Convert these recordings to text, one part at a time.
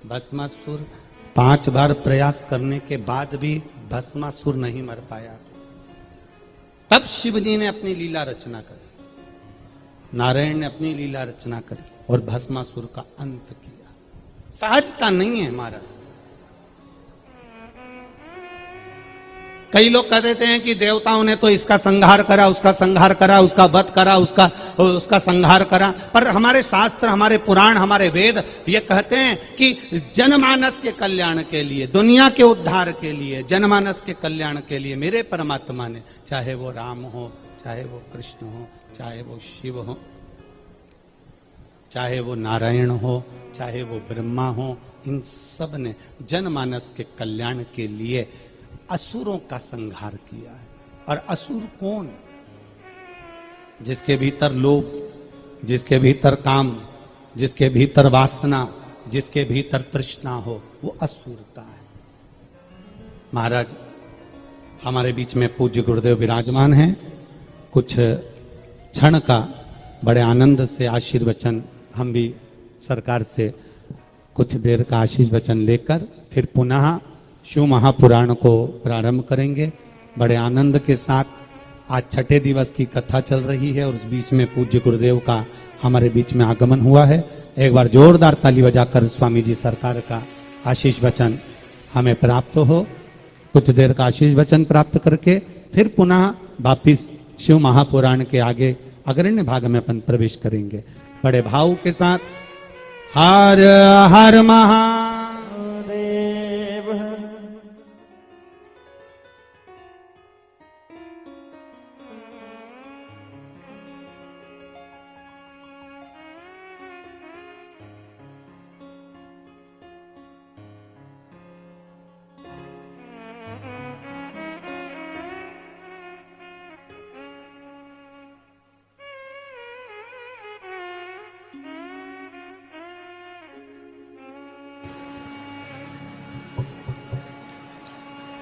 भस्मासुर 5 बार प्रयास करने के बाद भी भस्मासुर नहीं मर पाया। तब शिव जी ने अपनी लीला रचना करी, नारायण ने अपनी लीला रचना करी और भस्मासुर का अंत किया। सहजता नहीं है हमारा। कई लोग कह देते हैं कि देवताओं ने तो इसका संहार करा, उसका संहार करा, उसका वध करा, उसका संहार करा। पर हमारे शास्त्र, हमारे पुराण, हमारे वेद ये कहते हैं कि जनमानस के कल्याण के लिए, दुनिया के उद्धार के लिए, जनमानस के कल्याण के लिए मेरे परमात्मा ने, चाहे वो राम हो, चाहे वो कृष्ण हो, चाहे वो शिव हो, चाहे वो नारायण हो, चाहे वो ब्रह्मा हो, इन सब ने जनमानस के कल्याण के लिए असुरों का संहार किया है। और असुर कौन? जिसके भीतर लोभ, जिसके भीतर काम, जिसके भीतर वासना, जिसके भीतर तृष्णा हो, वो असुरता है। महाराज हमारे बीच में पूज्य गुरुदेव विराजमान हैं। कुछ क्षण का बड़े आनंद से आशीर्वचन हम भी सरकार से कुछ देर का आशीर्वचन लेकर फिर पुनः शिव महापुराण को प्रारंभ करेंगे। बड़े आनंद के साथ आज छठे दिवस की कथा चल रही है और उस बीच में पूज्य गुरुदेव का हमारे बीच में आगमन हुआ है। एक बार जोरदार ताली बजाकर स्वामी जी सरकार का आशीष वचन हमें प्राप्त हो। कुछ देर का आशीष वचन प्राप्त करके फिर पुनः वापिस शिव महापुराण के आगे अग्रण्य भाग में अपन प्रवेश करेंगे। बड़े भाव के साथ हर हर महादेव।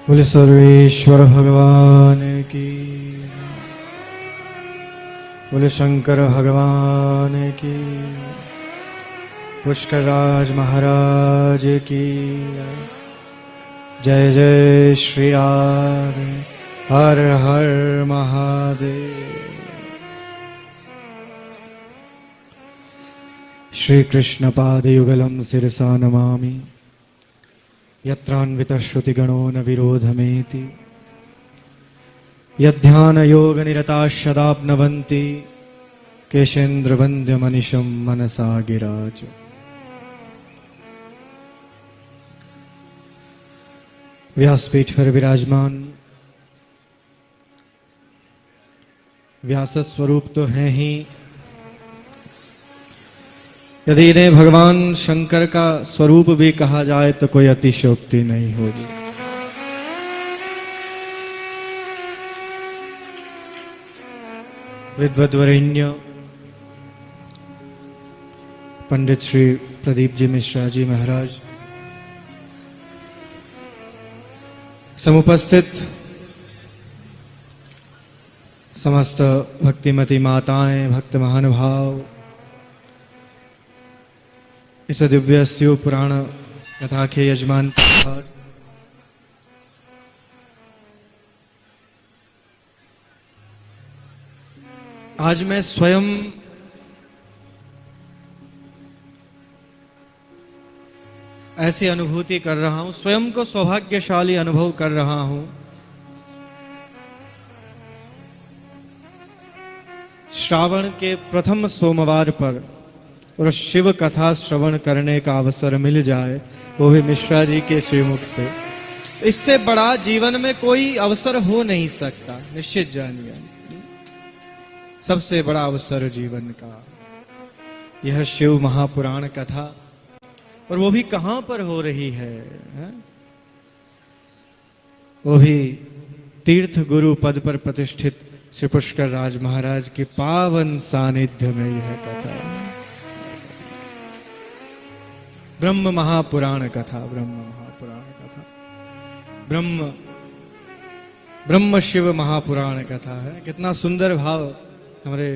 बोले सर्वेश्वर भगवान की, बोले शंकर भगवान की, पुष्कराज महाराज की जय। जय श्री राम, हर हर महादेव। श्री कृष्ण पादयुगलम शिरसा नमामि, यत्रान्वितः श्रुतिगणो न विरोधमेति, यद्ध्यान योग निरताः सदाप्नवन्ति, केशेन्द्रवन्द्य मनिषं मनसा गिराज। व्यासपीठ पर विराजमान व्यास स्वरूप तो हैं ही, यदि इन्हें भगवान शंकर का स्वरूप भी कहा जाए तो कोई अतिशयोक्ति नहीं होगी। विद्वद्वरेण्य पंडित श्री प्रदीप जी मिश्रा जी महाराज, समुपस्थित समस्त भक्तिमती माताएं, भक्त महानुभाव, इस दिव्य शिव पुराण कथा के यजमान, आज मैं स्वयं ऐसी अनुभूति कर रहा हूं, स्वयं को सौभाग्यशाली अनुभव कर रहा हूं। श्रावण के प्रथम सोमवार पर और शिव कथा श्रवण करने का अवसर मिल जाए, वो भी मिश्रा जी के श्रीमुख से, इससे बड़ा जीवन में कोई अवसर हो नहीं सकता। निश्चित जानिए, सबसे बड़ा अवसर जीवन का यह शिव महापुराण कथा, और वो भी कहां पर हो रही है? वो भी तीर्थ गुरु पद पर प्रतिष्ठित श्री पुष्कर राज महाराज के पावन सानिध्य में यह कथा, ब्रह्म महापुराण कथा, ब्रह्म महापुराण कथा, ब्रह्म शिव महापुराण कथा है। कितना सुंदर भाव हमारे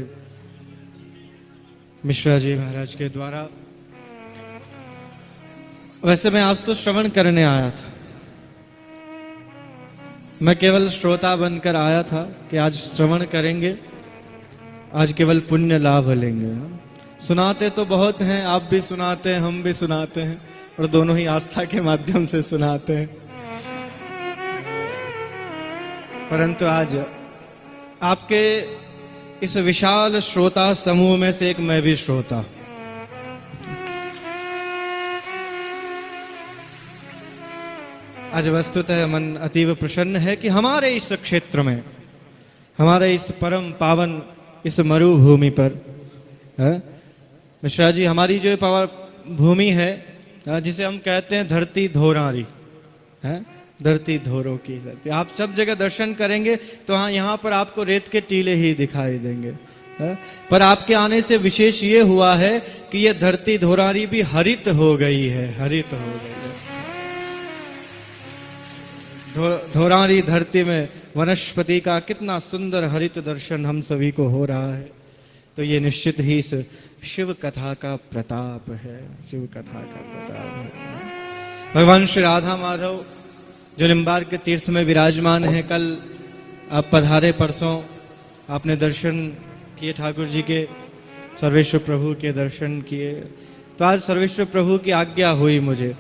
मिश्रा जी महाराज के द्वारा वैसे मैं आज तो श्रवण करने आया था, मैं केवल श्रोता बनकर आया था कि आज श्रवण करेंगे, आज केवल पुण्य लाभ लेंगे। सुनाते तो बहुत हैं, आप भी सुनाते हैं, हम भी सुनाते हैं, और दोनों ही आस्था के माध्यम से सुनाते हैं। परंतु आज आपके इस विशाल श्रोता समूह में से एक मैं भी श्रोता। आज वस्तुतः मन अतीव प्रसन्न है कि हमारे इस क्षेत्र में, हमारे इस परम पावन इस मरुभूमि पर, मिश्रा जी, हमारी जो भूमि है जिसे हम कहते हैं धरती धोरारी, धरती धोरों की धरती। आप सब जगह दर्शन करेंगे तो हाँ, यहाँ पर आपको रेत के टीले ही दिखाई देंगे, पर आपके आने से विशेष ये हुआ है कि ये धरती धोरारी भी हरित हो गई है, हरित हो गई है। धोरारी धरती में वनस्पति का कितना सुंदर हरित दर्शन हम सभी को हो रहा है। तो ये निश्चित ही इस शिव कथा का प्रताप है, शिव कथा का प्रताप है। भगवान श्री राधा माधव जो निम्बार्क के तीर्थ में विराजमान है, कल आप पधारे, परसों आपने दर्शन किए ठाकुर जी के, सर्वेश्वर प्रभु के दर्शन किए। तो आज सर्वेश्वर प्रभु की आज्ञा हुई मुझे,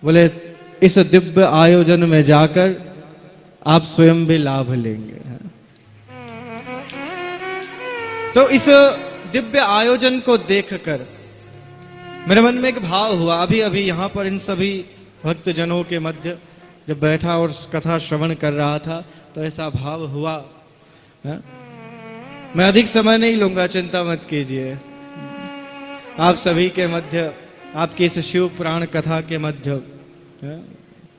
बोले इस दिव्य आयोजन में जाकर आप स्वयं भी लाभ लेंगे। तो इस दिव्य आयोजन को देखकर मेरे मन में एक भाव हुआ। अभी अभी यहाँ पर इन सभी भक्त जनों के मध्य जब बैठा और कथा श्रवण कर रहा था तो ऐसा भाव हुआ है? मैं अधिक समय नहीं लूंगा, चिंता मत कीजिए। आप सभी के मध्य, आपकी इस शिव पुराण कथा के मध्य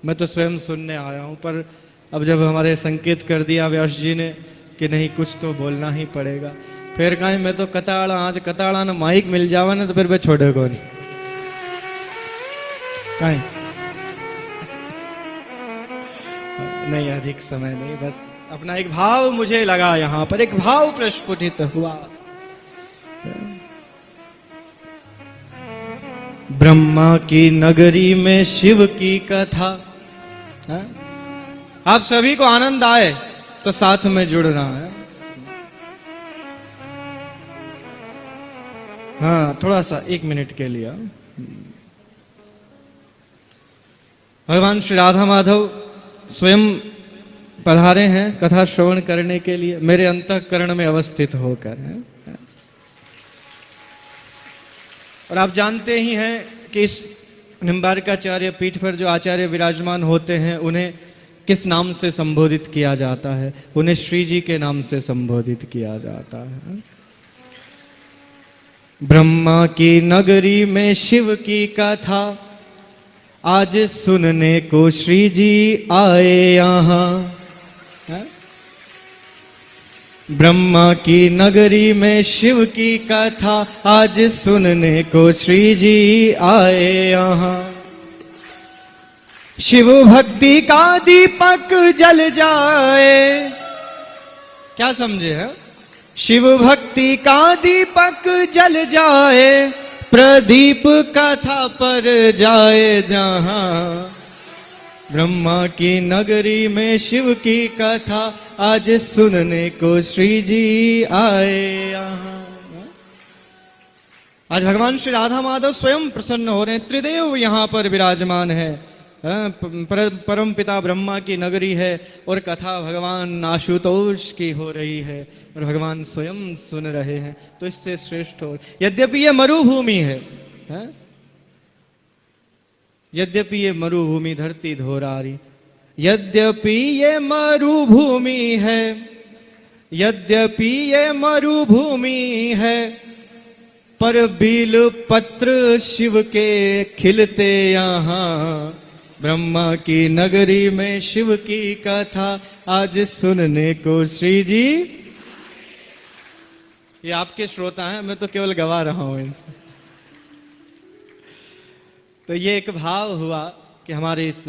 मैं तो स्वयं सुनने आया हूं, पर अब जब हमारे संकेत कर दिया व्यास जी ने कि नहीं, कुछ तो बोलना ही पड़ेगा, फिर कहीं मैं तो कताड़ा, आज कताड़ा ना माइक मिल जावा ना तो फिर मैं छोड़ेगा नहीं कहीं नहीं, अधिक समय नहीं, बस अपना एक भाव मुझे लगा, यहां पर एक भाव प्रस्फुटित हुआ। ब्रह्मा की नगरी में शिव की कथा, आप सभी को आनंद आए तो साथ में जुड़ना है। हाँ, थोड़ा सा 1 मिनट के लिए। भगवान श्री राधा माधव स्वयं पधारे हैं कथा श्रवण करने के लिए, मेरे अंतःकरण में अवस्थित होकर है। और आप जानते ही हैं कि इस निम्बार्काचार्य पीठ पर जो आचार्य विराजमान होते हैं उन्हें किस नाम से संबोधित किया जाता है? उन्हें श्री जी के नाम से संबोधित किया जाता है। ब्रह्मा की नगरी में शिव की कथा आज सुनने को श्री जी आए यहाँ। ब्रह्मा की नगरी में शिव की कथा आज सुनने को श्री जी आए यहाँ। शिव भक्ति का दीपक जल जाए, क्या समझे हैं? शिव भक्ति का दीपक जल जाए, प्रदीप कथा पर जाए जहां। ब्रह्मा की नगरी में शिव की कथा आज सुनने को श्री जी आए यहाँ। आज भगवान श्री राधा माधव स्वयं प्रसन्न हो रहे हैं, त्रिदेव यहाँ पर विराजमान है। परम पिता ब्रह्मा की नगरी है और कथा भगवान आशुतोष की हो रही है और भगवान स्वयं सुन रहे हैं, तो इससे श्रेष्ठ हो। यद्यपि ये मरुभूमि है, यद्यपि ये मरुभूमि धरती धोरारी, यद्यपि ये मरुभूमि है, यद्यपि ये मरुभूमि है, पर बील पत्र शिव के खिलते यहाँ। ब्रह्मा की नगरी में शिव की कथा आज सुनने को श्री जी। ये आपके श्रोता हैं, मैं तो केवल गवा रहा हूं इनसे। तो ये एक भाव हुआ कि हमारे इस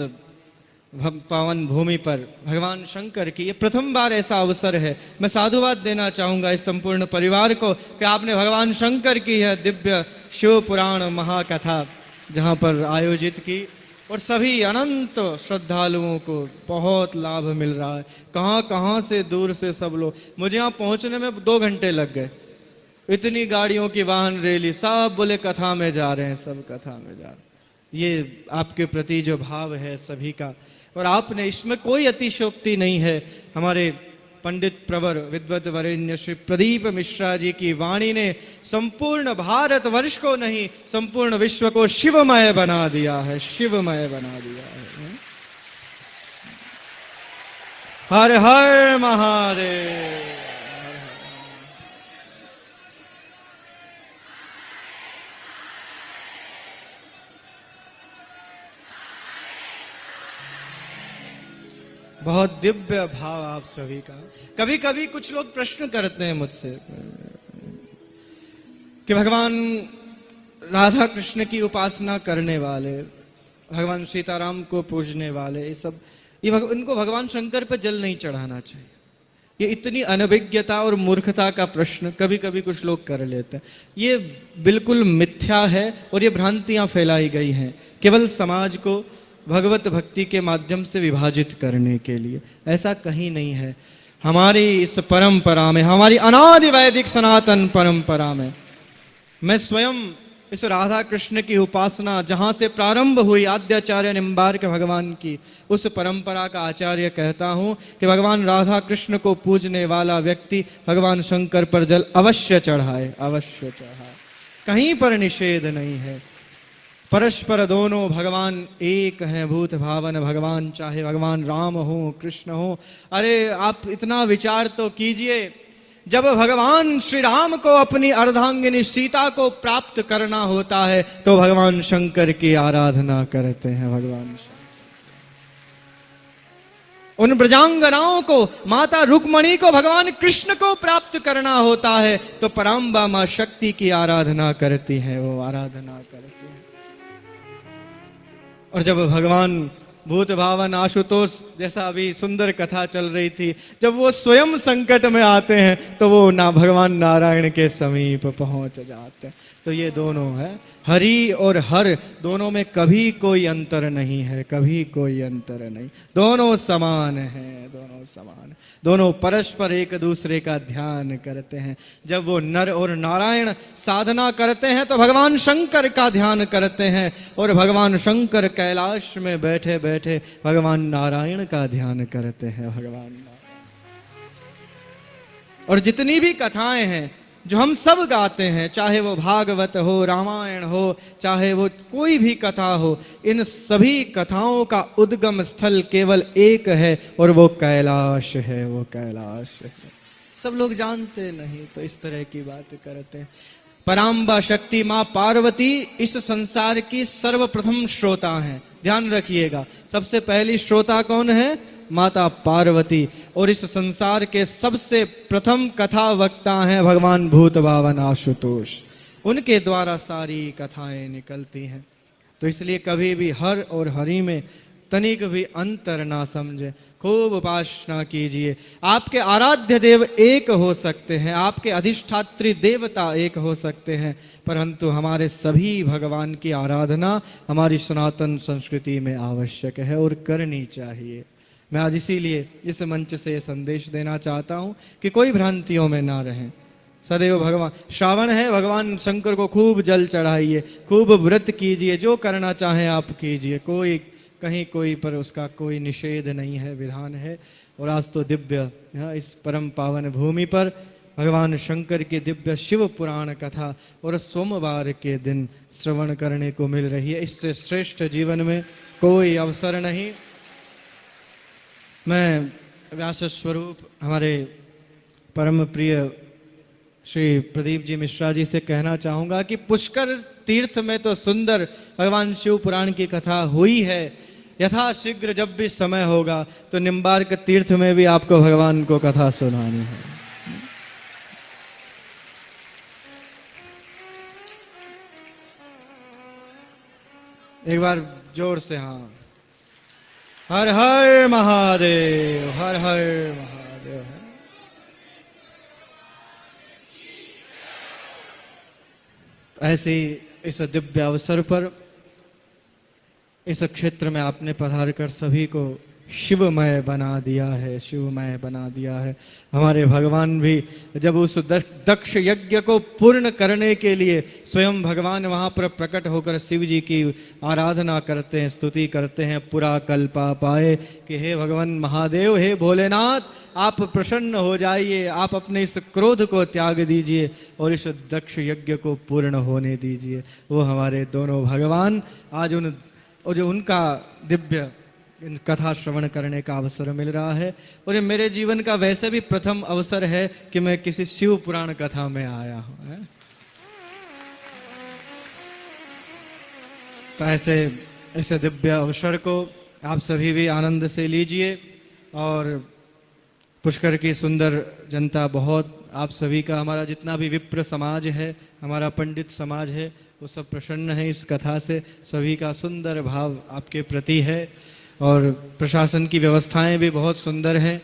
पावन भूमि पर भगवान शंकर की ये प्रथम बार ऐसा अवसर है। मैं साधुवाद देना चाहूंगा इस संपूर्ण परिवार को कि आपने भगवान शंकर की यह दिव्य शिव पुराण महाकथा जहाँ पर आयोजित की और सभी अनंत श्रद्धालुओं को बहुत लाभ मिल रहा है। कहाँ कहाँ से दूर से सब लोग, मुझे यहाँ पहुँचने में 2 घंटे लग गए। इतनी गाड़ियों की वाहन रैली, सब बोले कथा में जा रहे हैं, सब कथा में जा रहे हैं। ये आपके प्रति जो भाव है सभी का, और आपने इसमें कोई अतिशयोक्ति नहीं है। हमारे पंडित प्रवर विद्वत वरेण्य श्री प्रदीप मिश्रा जी की वाणी ने संपूर्ण भारत वर्ष को नहीं, संपूर्ण विश्व को शिवमय बना दिया है, शिवमय बना दिया है। हर हर महादेव। बहुत दिव्य भाव आप सभी का। कभी कभी कुछ लोग प्रश्न करते हैं मुझसे कि भगवान राधा कृष्ण की उपासना करने वाले, भगवान सीताराम को पूजने वाले, इनको भगवान शंकर पर जल नहीं चढ़ाना चाहिए। ये इतनी अनभिज्ञता और मूर्खता का प्रश्न कभी कभी कुछ लोग कर लेते हैं। ये बिल्कुल मिथ्या है और ये भ्रांतियां फैलाई गई हैं केवल समाज को भगवत भक्ति के माध्यम से विभाजित करने के लिए। ऐसा कहीं नहीं है। हमारी इस परंपरा में, हमारी अनादि वैदिक सनातन परंपरा में, मैं स्वयं इस राधा कृष्ण की उपासना जहां से प्रारंभ हुई आद्याचार्य निम्बार्क भगवान की, उस परंपरा का आचार्य कहता हूं कि भगवान राधा कृष्ण को पूजने वाला व्यक्ति भगवान शंकर पर जल अवश्य चढ़ाए, अवश्य चढ़ाए। कहीं पर निषेध नहीं है। परस्पर दोनों भगवान एक हैं, भूत भावन भगवान, चाहे भगवान राम हो कृष्ण हो। अरे आप इतना विचार तो कीजिए, जब भगवान श्री राम को अपनी अर्धांगिनी सीता को प्राप्त करना होता है तो भगवान शंकर की आराधना करते हैं। भगवान उन ब्रजांगनाओं को, माता रुक्मणी को भगवान कृष्ण को प्राप्त करना होता है तो पराम्बा मां शक्ति की आराधना करती हैं, वो आराधना करती हैं। और जब भगवान भूत भावन आशुतोष, जैसा अभी सुंदर कथा चल रही थी, जब वो स्वयं संकट में आते हैं तो वो ना भगवान नारायण के समीप पहुंच जाते हैं। तो ये दोनों है, हरि और हर, दोनों में कभी कोई अंतर नहीं है, कभी कोई अंतर नहीं। दोनों समान हैं, दोनों समान, दोनों परस्पर एक दूसरे का ध्यान करते हैं। जब वो नर और नारायण साधना करते हैं तो भगवान शंकर का ध्यान करते हैं, और भगवान शंकर कैलाश में बैठे बैठे भगवान नारायण का ध्यान करते हैं। भगवान नारायण। और जितनी भी कथाएं हैं जो हम सब गाते हैं, चाहे वो भागवत हो, रामायण हो, चाहे वो कोई भी कथा हो, इन सभी कथाओं का उद्गम स्थल केवल एक है और वो कैलाश है, वो कैलाश है। सब लोग जानते नहीं तो इस तरह की बात करते हैं। पराम्बा शक्ति मां पार्वती इस संसार की सर्वप्रथम श्रोता हैं। ध्यान रखिएगा, सबसे पहली श्रोता कौन है? माता पार्वती। और इस संसार के सबसे प्रथम कथा वक्ता हैं भगवान भूत भावन आशुतोष। उनके द्वारा सारी कथाएं निकलती हैं। तो इसलिए कभी भी हर और हरि में तनिक भी अंतर ना समझे, खूब उपासना कीजिए। आपके आराध्य देव एक हो सकते हैं, आपके अधिष्ठात्री देवता एक हो सकते हैं, परंतु हमारे सभी भगवान की आराधना हमारी सनातन संस्कृति में आवश्यक है और करनी चाहिए। मैं आज इसीलिए इस मंच से संदेश देना चाहता हूं कि कोई भ्रांतियों में ना रहें। सदैव भगवान, श्रावण है, भगवान शंकर को खूब जल चढ़ाइए, खूब व्रत कीजिए, जो करना चाहें आप कीजिए। कोई कहीं कोई पर उसका कोई निषेध नहीं है, विधान है। और आज तो दिव्य इस परम पावन भूमि पर भगवान शंकर की दिव्य शिव पुराण कथा और सोमवार के दिन श्रवण करने को मिल रही है। इससे श्रेष्ठ जीवन में कोई अवसर नहीं। मैं व्यास स्वरूप हमारे परम प्रिय श्री प्रदीप जी मिश्रा जी से कहना चाहूंगा कि पुष्कर तीर्थ में तो सुंदर भगवान शिव पुराण की कथा हुई है। यथा शीघ्र जब भी समय होगा तो निम्बार्क तीर्थ में भी आपको भगवान को कथा सुनानी है। एक बार जोर से हाँ, हर हर महादेव, हर हर महादेव। ऐसे इस दिव्य अवसर पर इस क्षेत्र में आपने पधार कर सभी को शिवमय बना दिया है, शिवमय बना दिया है। हमारे भगवान भी जब उस दक्ष यज्ञ को पूर्ण करने के लिए स्वयं भगवान वहां पर प्रकट होकर शिव जी की आराधना करते हैं, स्तुति करते हैं, पूरा कल्पा पाए कि हे भगवान महादेव, हे भोलेनाथ, आप प्रसन्न हो जाइए, आप अपने इस क्रोध को त्याग दीजिए और इस दक्ष यज्ञ को पूर्ण होने दीजिए। वो हमारे दोनों भगवान आज जो उनका दिव्य कथा श्रवण करने का अवसर मिल रहा है। और ये मेरे जीवन का वैसे भी प्रथम अवसर है कि मैं किसी शिव पुराण कथा में आया हूं। तो ऐसे दिव्य अवसर को आप सभी भी आनंद से लीजिए। और पुष्कर की सुंदर जनता बहुत, आप सभी का, हमारा जितना भी विप्र समाज है, हमारा पंडित समाज है, वो सब प्रसन्न है इस कथा से। सभी का सुंदर भाव आपके प्रति है और प्रशासन की व्यवस्थाएं भी बहुत सुंदर हैं।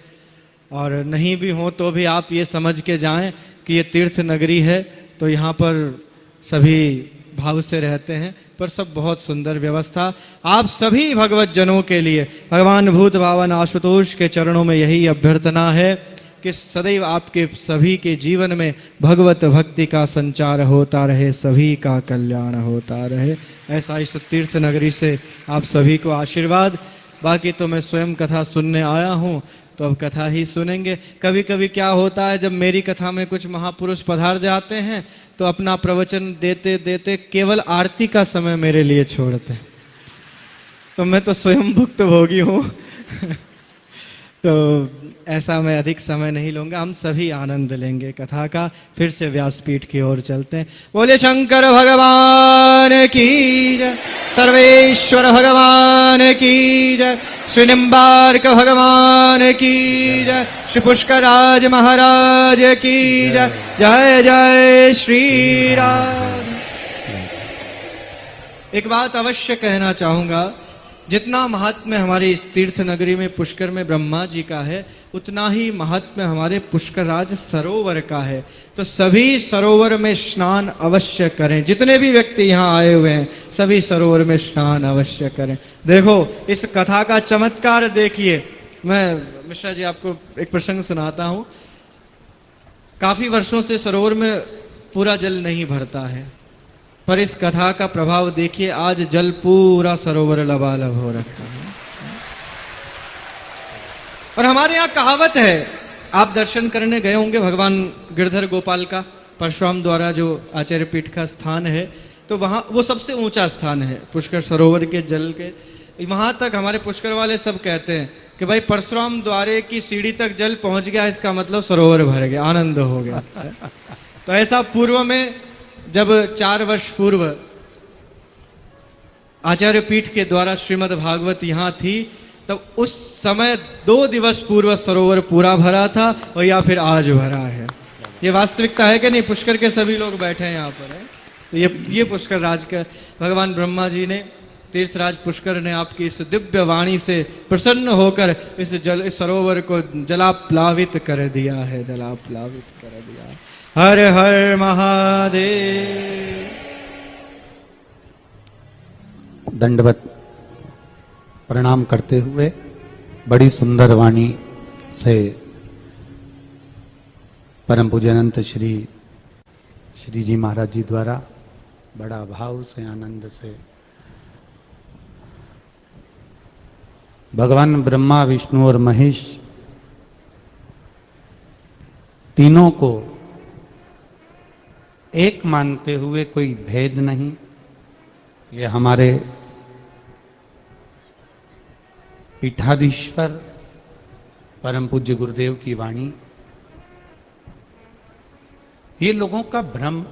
और नहीं भी हो तो भी आप ये समझ के जाएं कि ये तीर्थ नगरी है, तो यहाँ पर सभी भाव से रहते हैं, पर सब बहुत सुंदर व्यवस्था। आप सभी भगवत जनों के लिए भगवान भूत भावन आशुतोष के चरणों में यही अभ्यर्थना है कि सदैव आपके सभी के जीवन में भगवत भक्ति का संचार होता रहे, सभी का कल्याण होता रहे। ऐसा इस तीर्थ नगरी से आप सभी को आशीर्वाद। बाकी तो मैं स्वयं कथा सुनने आया हूँ, तो अब कथा ही सुनेंगे। कभी कभी क्या होता है, जब मेरी कथा में कुछ महापुरुष पधार जाते हैं तो अपना प्रवचन देते देते केवल आरती का समय मेरे लिए छोड़ते हैं, तो मैं तो स्वयं भुक्त भोगी हूँ। तो ऐसा मैं अधिक समय नहीं लूंगा, हम सभी आनंद लेंगे कथा का। फिर से व्यासपीठ की ओर चलते हैं। बोले शंकर भगवान की जय, सर्वेश्वर भगवान की जय, श्री निम्बार्क भगवान की जय, श्री पुष्कराज महाराज की जय। जय जय श्री राम। एक बात अवश्य कहना चाहूंगा, जितना महात्म्य हमारी इस तीर्थ नगरी में पुष्कर में ब्रह्मा जी का है, उतना ही महात्म्य हमारे पुष्कराज सरोवर का है। तो सभी सरोवर में स्नान अवश्य करें। जितने भी व्यक्ति यहाँ आए हुए हैं, सभी सरोवर में स्नान अवश्य करें। देखो इस कथा का चमत्कार देखिए। मैं मिश्रा जी आपको एक प्रसंग सुनाता हूँ। काफी वर्षों से सरोवर में पूरा जल नहीं भरता है, पर इस कथा का प्रभाव देखिए, आज जल पूरा सरोवर लबालब हो रखा है। और हमारे यहाँ कहावत है, आप दर्शन करने गए होंगे भगवान गिरधर गोपाल का, परशुराम द्वारा जो आचार्य पीठ का स्थान है, तो वहां वो सबसे ऊंचा स्थान है पुष्कर सरोवर के जल के। वहां तक हमारे पुष्कर वाले सब कहते हैं कि भाई परशुराम द्वारे की सीढ़ी तक जल पहुंच गया, इसका मतलब सरोवर भर गया, आनंद हो गया। तो ऐसा पूर्व में, जब 4 वर्ष पूर्व आचार्य पीठ के द्वारा श्रीमद् भागवत यहाँ थी, तब उस समय 2 दिवस पूर्व सरोवर पूरा भरा था, और या फिर आज भरा है। ये वास्तविकता है कि नहीं? पुष्कर के सभी लोग बैठे हैं यहाँ पर है। तो ये पुष्कर राज का भगवान ब्रह्मा जी ने, तीर्थराज पुष्कर ने आपकी इस दिव्य वाणी से प्रसन्न होकर इस सरोवर को जलाप्लावित कर दिया है, जलाप्लावित कर दिया है। हर हर महादेव। दंडवत प्रणाम करते हुए बड़ी सुंदर वाणी से परम पूज्य अनंत श्री जी महाराज जी द्वारा बड़ा भाव से, आनंद से भगवान ब्रह्मा, विष्णु और महेश तीनों को एक मानते हुए कोई भेद नहीं। ये हमारे पीठाधीश्वर परम पूज्य गुरुदेव की वाणी। ये लोगों का भ्रम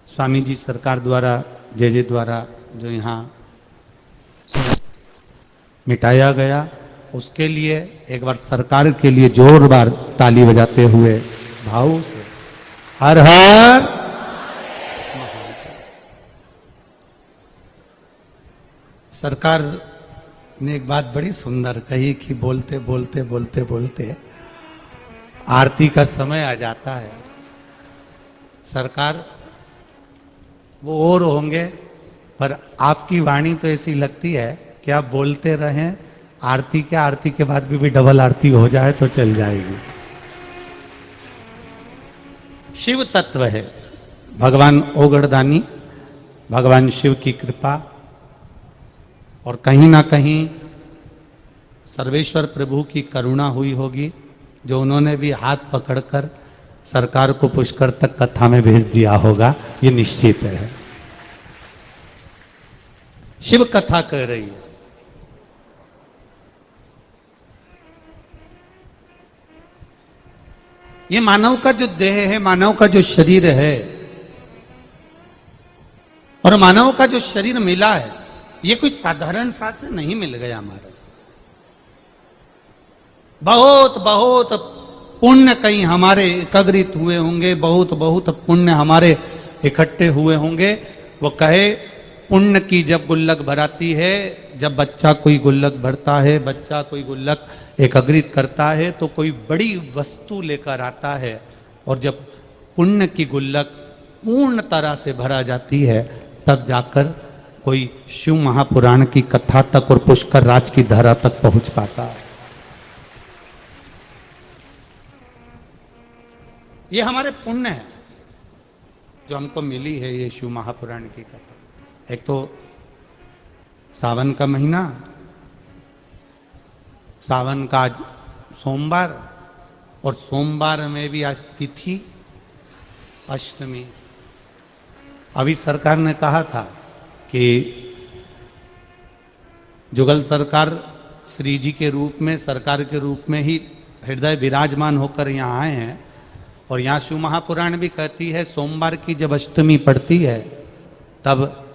स्वामी जी सरकार द्वारा, जे द्वारा जो यहाँ मिटाया गया, उसके लिए एक बार सरकार के लिए जोरदार ताली बजाते हुए भाव से हर हर। सरकार ने एक बात बड़ी सुंदर कही कि बोलते बोलते बोलते बोलते आरती का समय आ जाता है। सरकार वो और होंगे पर आपकी वाणी तो ऐसी लगती है कि आप बोलते रहें, आरती के आरती के बाद भी डबल आरती हो जाए तो चल जाएगी। शिव तत्व है, भगवान ओगड़दानी, भगवान शिव की कृपा, और कहीं ना कहीं सर्वेश्वर प्रभु की करुणा हुई होगी, जो उन्होंने भी हाथ पकड़कर सरकार को पुष्कर तक कथा में भेज दिया होगा, ये निश्चित है। शिव कथा कह रही है। ये मानव का जो देह है, मानव का जो शरीर है, और मानव का जो शरीर मिला है, ये कोई साधारण सा से नहीं मिल गया हमारा। बहुत बहुत पुण्य कहीं हमारे एकत्रित हुए होंगे, बहुत बहुत पुण्य हमारे इकट्ठे हुए होंगे। वो कहे पुण्य की जब गुल्लक भराती है, जब बच्चा कोई गुल्लक भरता है, बच्चा कोई गुल्लक एकत्रित करता है, तो कोई बड़ी वस्तु लेकर आता है, और जब पुण्य की गुल्लक पूर्ण तरह से भरा जाती है, तब जाकर कोई शिव महापुराण की कथा तक और पुष्कर राज की धरा तक पहुंच पाता है। ये हमारे पुण्य है जो हमको मिली है, ये शिव महापुराण की कथा। एक तो सावन का महीना, सावन का आज सोमवार, और सोमवार में भी आज तिथि अष्टमी। अभी सरकार ने कहा था कि जुगल सरकार श्री जी के रूप में, सरकार के रूप में ही हृदय विराजमान होकर यहाँ आए हैं, और यहाँ शिव महापुराण भी कहती है सोमवार की जब अष्टमी पड़ती है, तब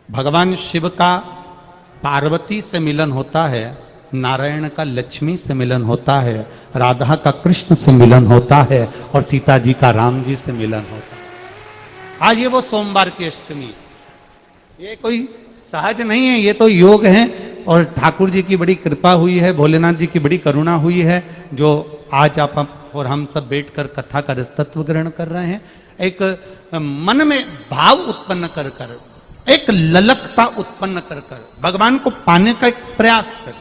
भगवान शिव का पार्वती से मिलन होता है, नारायण का लक्ष्मी से मिलन होता है, राधा का कृष्ण से मिलन होता है, और सीता जी का राम जी से मिलन होता है। आज ये वो सोमवार की अष्टमी, ये कोई सहज नहीं है, ये तो योग है, और ठाकुर जी की बड़ी कृपा हुई है, भोलेनाथ जी की बड़ी करुणा हुई है, जो आज आप और हम सब बैठकर कथा का रसतत्व ग्रहण कर रहे हैं। एक मन में भाव उत्पन्न कर कर, एक ललकता उत्पन्न कर कर भगवान को पाने का एक प्रयास कर।